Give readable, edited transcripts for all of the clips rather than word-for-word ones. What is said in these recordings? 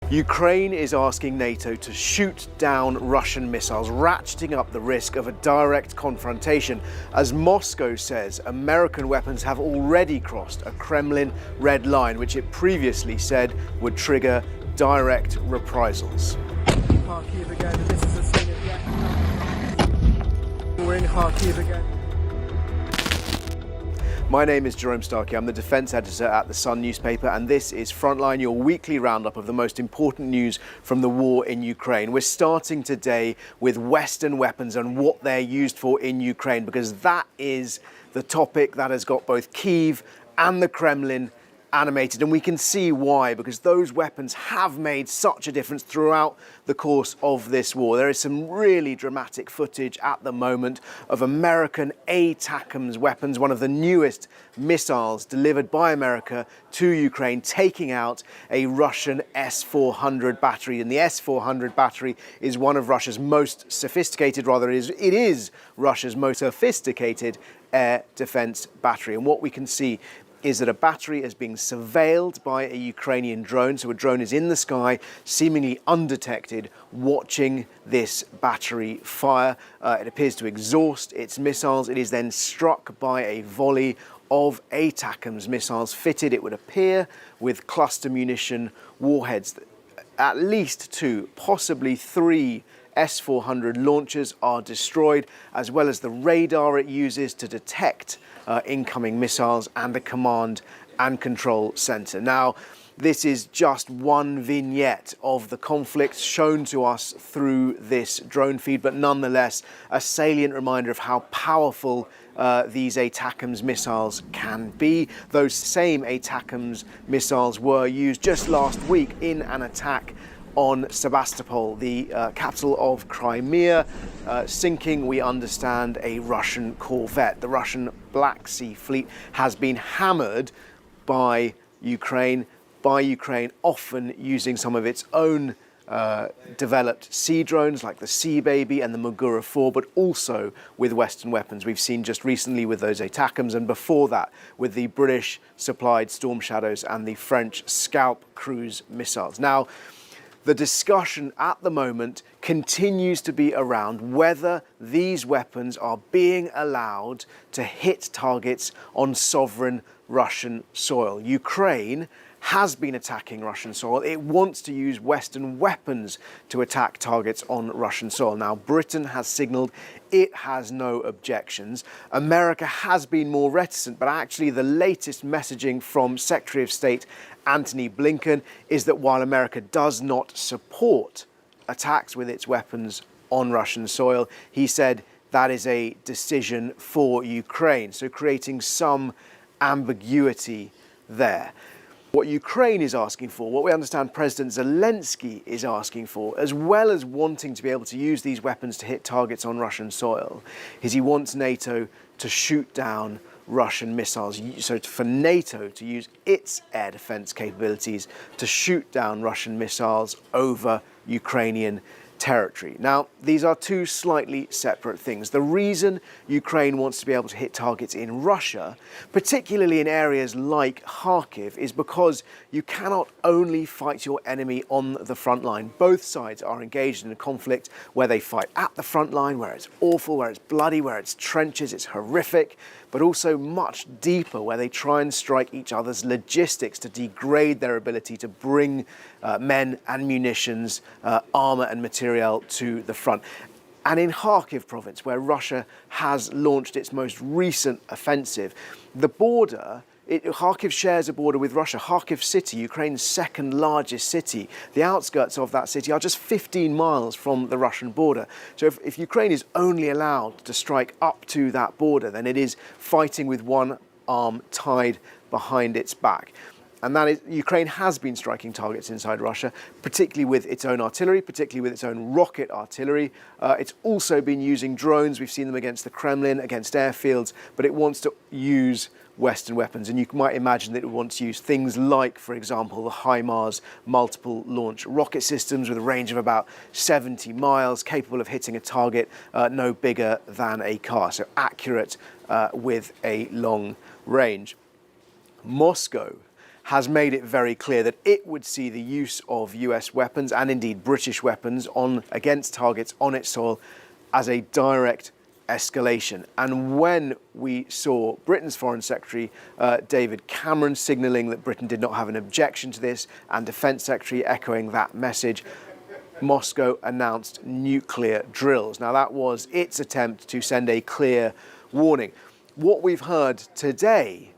Ukraine is asking NATO to shoot down Russian missiles, ratcheting up the risk of a direct confrontation. As Moscow says, American weapons have already crossed a Kremlin red line, which it previously said would trigger direct reprisals. Kharkiv again, this is a thing again. We're in Kharkiv again. My name is Jerome Starkey. I'm the defence editor at The Sun newspaper, and this is Frontline, your weekly roundup of the most important news from the war in Ukraine. We're starting today with Western weapons and what they're used for in Ukraine, because that is the topic that has got both Kyiv and the Kremlin animated, and we can see why, because those weapons have made such a difference throughout the course of this war. There is some really dramatic footage at the moment of American ATACMS weapons, one of the newest missiles delivered by America to Ukraine, taking out a Russian S-400 battery. And the S-400 battery is one of Russia's most sophisticated, it is Russia's most sophisticated air defense battery. And what we can see is that a battery is being surveilled by a Ukrainian drone. So a drone is in the sky, seemingly undetected, watching this battery fire. It appears to exhaust its missiles. It is then struck by a volley of ATACMS missiles fitted, it would appear, with cluster munition warheads. At least two, possibly three S-400 launchers are destroyed, as well as the radar it uses to detect incoming missiles and the command and control center. Now, this is just one vignette of the conflict shown to us through this drone feed, but nonetheless a salient reminder of how powerful these ATACMS missiles can be. Those same ATACMS missiles were used just last week in an attack on Sebastopol, the capital of Crimea, sinking, we understand, a Russian corvette. The Russian Black Sea Fleet has been hammered by Ukraine often using some of its own developed sea drones like the Sea Baby and the Magura 4, but also with Western weapons. We've seen just recently with those ATACMS, and before that with the British supplied Storm Shadows and the French Scalp cruise missiles. Now, the discussion at the moment continues to be around whether these weapons are being allowed to hit targets on sovereign Russian soil. Ukraine has been attacking Russian soil. It wants to use Western weapons to attack targets on Russian soil. Now, Britain has signalled it has no objections. America has been more reticent, but actually the latest messaging from Secretary of State Antony Blinken is that while America does not support attacks with its weapons on Russian soil, he said that is a decision for Ukraine. So creating some ambiguity there. What Ukraine is asking for, what we understand President Zelensky is asking for, as well as wanting to be able to use these weapons to hit targets on Russian soil, is he wants NATO to shoot down Russian missiles. So for NATO to use its air defense capabilities to shoot down Russian missiles over Ukrainian territory. Now, these are two slightly separate things. The reason Ukraine wants to be able to hit targets in Russia, particularly in areas like Kharkiv, is because you cannot only fight your enemy on the front line. Both sides are engaged in a conflict where they fight at the front line, where it's awful, where it's bloody, where it's trenches, it's horrific, but also much deeper, where they try and strike each other's logistics to degrade their ability to bring men and munitions, armour and material to the front. And in Kharkiv province, where Russia has launched its most recent offensive, the border, Kharkiv shares a border with Russia. Kharkiv city, Ukraine's second largest city, the outskirts of that city are just 15 miles from the Russian border. So if Ukraine is only allowed to strike up to that border, then it is fighting with one arm tied behind its back. And that is, Ukraine has been striking targets inside Russia, particularly with its own artillery, particularly with its own rocket artillery. It's also been using drones. We've seen them against the Kremlin, against airfields, but it wants to use Western weapons. And you might imagine that it wants to use things like, for example, the HIMARS multiple launch rocket systems with a range of about 70 miles, capable of hitting a target no bigger than a car, so accurate with a long range. Moscow has made it very clear that it would see the use of US weapons and indeed British weapons against targets on its soil as a direct escalation. And when we saw Britain's Foreign Secretary David Cameron signalling that Britain did not have an objection to this, and Defence Secretary echoing that message, Moscow announced nuclear drills. Now that was its attempt to send a clear warning. What we've heard today,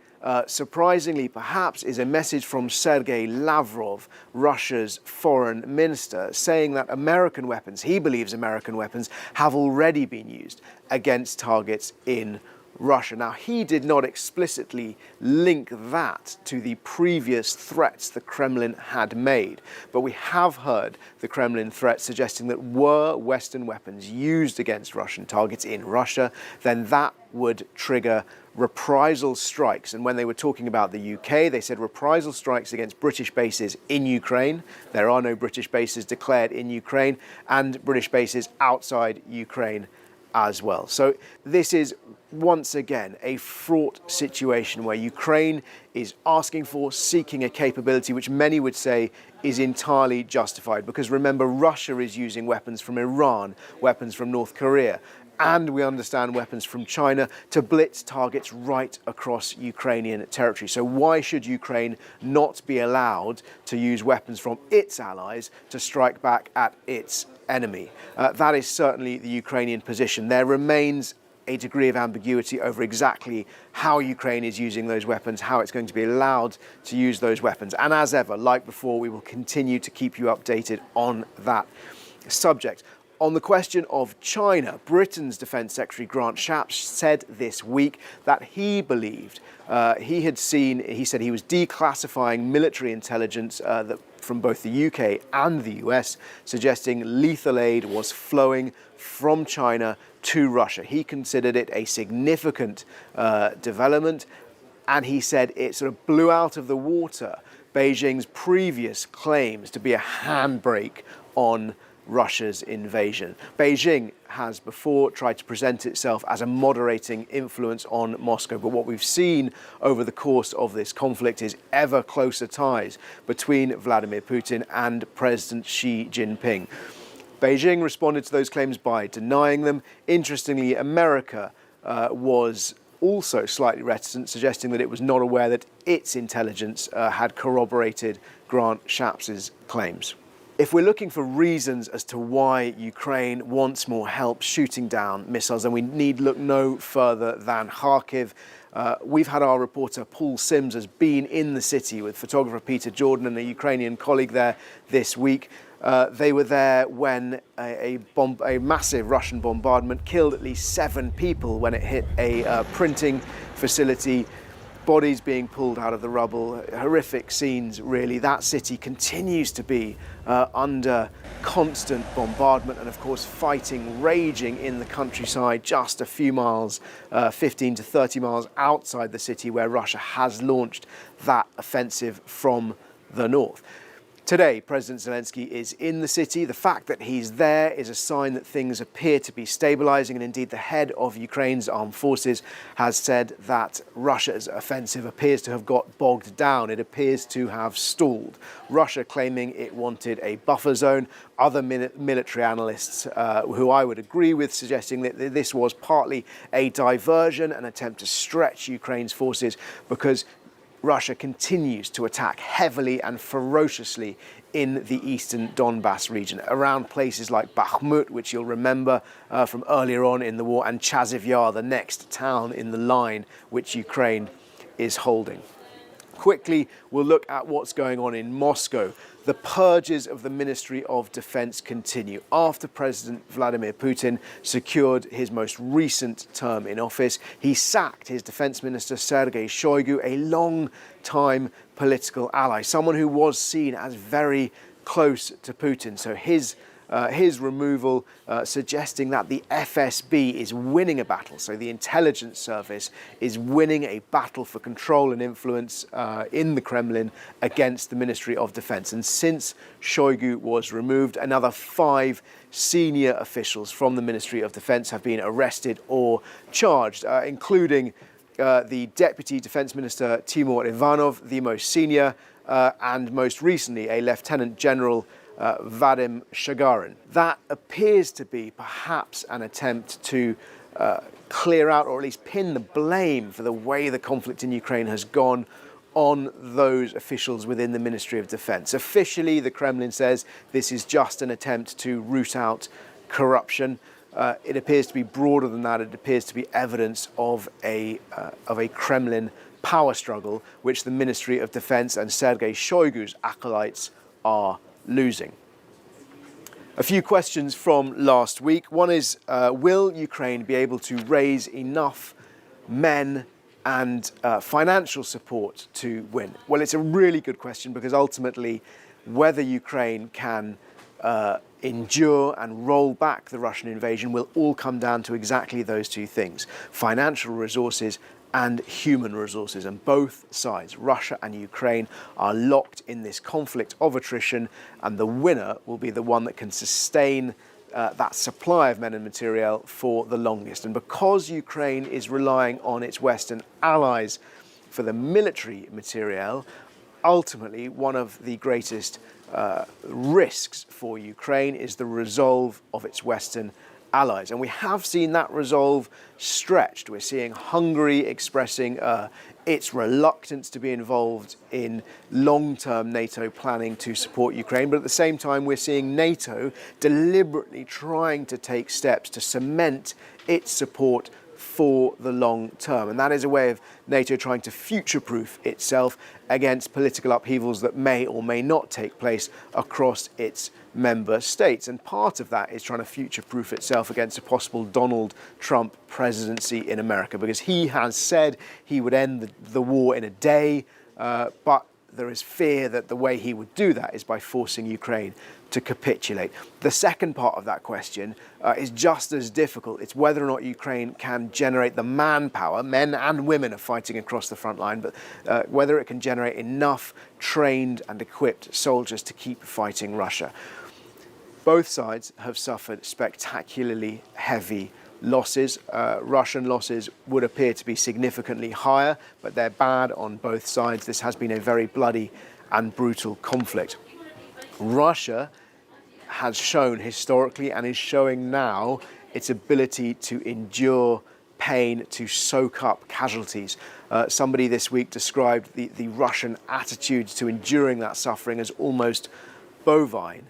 surprisingly perhaps, is a message from Sergei Lavrov, Russia's foreign minister, saying that American weapons, he believes American weapons, have already been used against targets in Russia. Now, he did not explicitly link that to the previous threats the Kremlin had made, but we have heard the Kremlin threat suggesting that were Western weapons used against Russian targets in Russia, then that would trigger reprisal strikes. And when they were talking about the UK, they said reprisal strikes against British bases in Ukraine. There are no British bases declared in Ukraine, and British bases outside Ukraine as well. So this is once again a fraught situation where Ukraine is asking for, seeking a capability which many would say is entirely justified, because remember, Russia is using weapons from Iran, weapons from North Korea, and we understand weapons from China to blitz targets right across Ukrainian territory. So why should Ukraine not be allowed to use weapons from its allies to strike back at its enemy? That is certainly the Ukrainian position. There remains a degree of ambiguity over exactly how Ukraine is using those weapons, how it's going to be allowed to use those weapons. And as ever, like before, we will continue to keep you updated on that subject. On the question of China, Britain's Defence Secretary Grant Shapps said this week that he believed he said he was declassifying military intelligence from both the UK and the US, suggesting lethal aid was flowing from China to Russia. He considered it a significant development, and he said it sort of blew out of the water Beijing's previous claims to be a handbrake on Russia's invasion. Beijing has before tried to present itself as a moderating influence on Moscow, but what we've seen over the course of this conflict is ever closer ties between Vladimir Putin and President Xi Jinping. Beijing responded to those claims by denying them. Interestingly, America was also slightly reticent, suggesting that it was not aware that its intelligence had corroborated Grant Shapps' claims. If we're looking for reasons as to why Ukraine wants more help shooting down missiles, then we need look no further than Kharkiv. We've had our reporter Paul Sims has been in the city with photographer Peter Jordan and a Ukrainian colleague there this week. They were there when a massive Russian bombardment killed at least 7 people when it hit a printing facility. Bodies being pulled out of the rubble, horrific scenes really. That city continues to be under constant bombardment, and of course fighting raging in the countryside just a few miles, 15 to 30 miles outside the city where Russia has launched that offensive from the north. Today, President Zelensky is in the city. The fact that he's there is a sign that things appear to be stabilizing, and indeed the head of Ukraine's armed forces has said that Russia's offensive appears to have got bogged down. It appears to have stalled. Russia claiming it wanted a buffer zone. Other military analysts, who I would agree with, suggesting that this was partly a diversion, an attempt to stretch Ukraine's forces, because Russia continues to attack heavily and ferociously in the eastern Donbass region, around places like Bakhmut, which you'll remember from earlier on in the war, and Chasiv Yar, the next town in the line which Ukraine is holding. Quickly, we'll look at what's going on in Moscow. The purges of the Ministry of Defense continue. After President Vladimir Putin secured his most recent term in office, he sacked his defense minister Sergei Shoigu, a long-time political ally, someone who was seen as very close to Putin. So his removal suggesting that the FSB is winning a battle. So the intelligence service is winning a battle for control and influence in the Kremlin against the Ministry of Defense. And since Shoigu was removed, another 5 senior officials from the Ministry of Defense have been arrested or charged, including the Deputy Defence Minister Timur Ivanov, the most senior, and most recently a Lieutenant General Vadim Shagarin. That appears to be perhaps an attempt to clear out, or at least pin the blame for the way the conflict in Ukraine has gone on those officials within the Ministry of Defence. Officially, the Kremlin says this is just an attempt to root out corruption. It appears to be broader than that. It appears to be evidence of a Kremlin power struggle, which the Ministry of Defence and Sergei Shoigu's acolytes are losing. A few questions from last week. One is, will Ukraine be able to raise enough men and financial support to win? Well, it's a really good question, because ultimately whether Ukraine can endure and roll back the Russian invasion will all come down to exactly those two things: financial resources and human resources. And both sides, Russia and Ukraine, are locked in this conflict of attrition, and the winner will be the one that can sustain that supply of men and material for the longest. And because Ukraine is relying on its Western allies for the military materiel, ultimately one of the greatest risks for Ukraine is the resolve of its Western allies. And we have seen that resolve stretched. We're seeing Hungary expressing its reluctance to be involved in long-term NATO planning to support Ukraine. But at the same time, we're seeing NATO deliberately trying to take steps to cement its support for the long term. And that is a way of NATO trying to future-proof itself against political upheavals that may or may not take place across its member states. And part of that is trying to future-proof itself against a possible Donald Trump presidency in America, because he has said he would end the war in a day, but there is fear that the way he would do that is by forcing Ukraine to capitulate. The second part of that question is just as difficult. It's whether or not Ukraine can generate the manpower. Men and women are fighting across the front line, but whether it can generate enough trained and equipped soldiers to keep fighting Russia. Both sides have suffered spectacularly heavy losses. Russian losses would appear to be significantly higher, but they're bad on both sides. This has been a very bloody and brutal conflict. Russia has shown historically, and is showing now, its ability to endure pain, to soak up casualties. Somebody this week described the Russian attitude to enduring that suffering as almost bovine.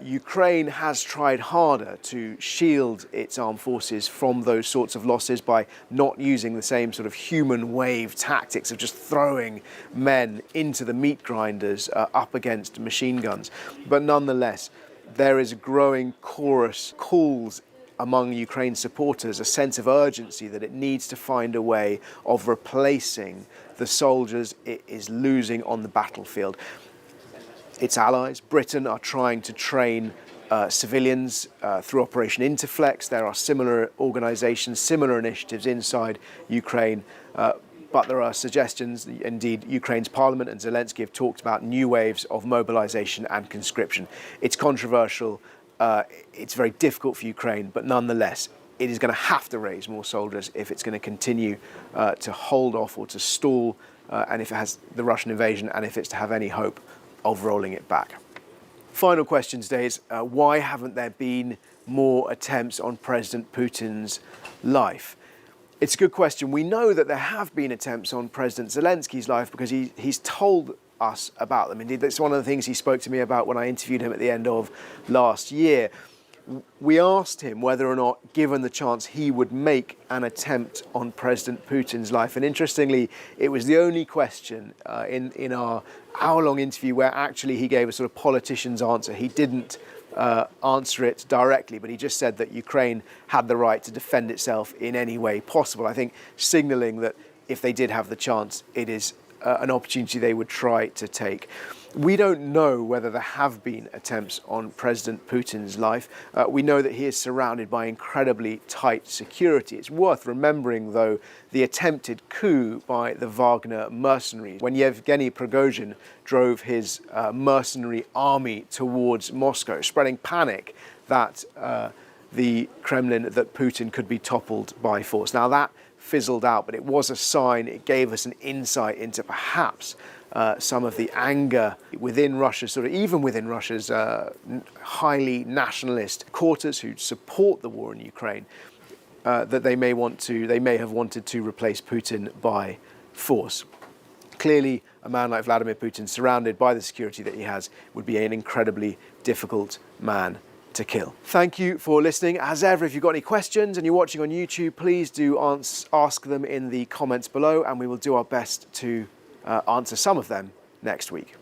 Ukraine has tried harder to shield its armed forces from those sorts of losses by not using the same sort of human wave tactics of just throwing men into the meat grinders up against machine guns. But nonetheless, there is a growing chorus calls among Ukraine's supporters, a sense of urgency that it needs to find a way of replacing the soldiers it is losing on the battlefield. Its allies, Britain, are trying to train civilians through Operation Interflex. There are similar organisations, similar initiatives inside Ukraine, but there are suggestions, indeed Ukraine's parliament and Zelensky have talked about new waves of mobilisation and conscription. It's controversial, it's very difficult for Ukraine, but nonetheless, it is going to have to raise more soldiers if it's going to continue to hold off or to stall, and if it has the Russian invasion, and if it's to have any hope of rolling it back. Final question today is, why haven't there been more attempts on President Putin's life? It's a good question. We know that there have been attempts on President Zelensky's life because he's told us about them. Indeed, that's one of the things he spoke to me about when I interviewed him at the end of last year. We asked him whether or not, given the chance, he would make an attempt on President Putin's life. And interestingly, it was the only question in our hour-long interview where actually he gave a sort of politician's answer. He didn't answer it directly, but he just said that Ukraine had the right to defend itself in any way possible. I think signalling that if they did have the chance, it is an opportunity they would try to take. We don't know whether there have been attempts on President Putin's life. We know that he is surrounded by incredibly tight security. It's worth remembering, though, the attempted coup by the Wagner mercenaries. When Yevgeny Prigozhin drove his mercenary army towards Moscow, spreading panic that the Kremlin, that Putin could be toppled by force. Now that fizzled out, but it was a sign. It gave us an insight into perhaps some of the anger within Russia, sort of even within Russia's highly nationalist quarters who support the war in Ukraine, that they may have wanted to replace Putin by force. Clearly, a man like Vladimir Putin, surrounded by the security that he has, would be an incredibly difficult man to kill. Thank you for listening. As ever, if you've got any questions and you're watching on YouTube, please do ask them in the comments below, and we will do our best to answer some of them next week.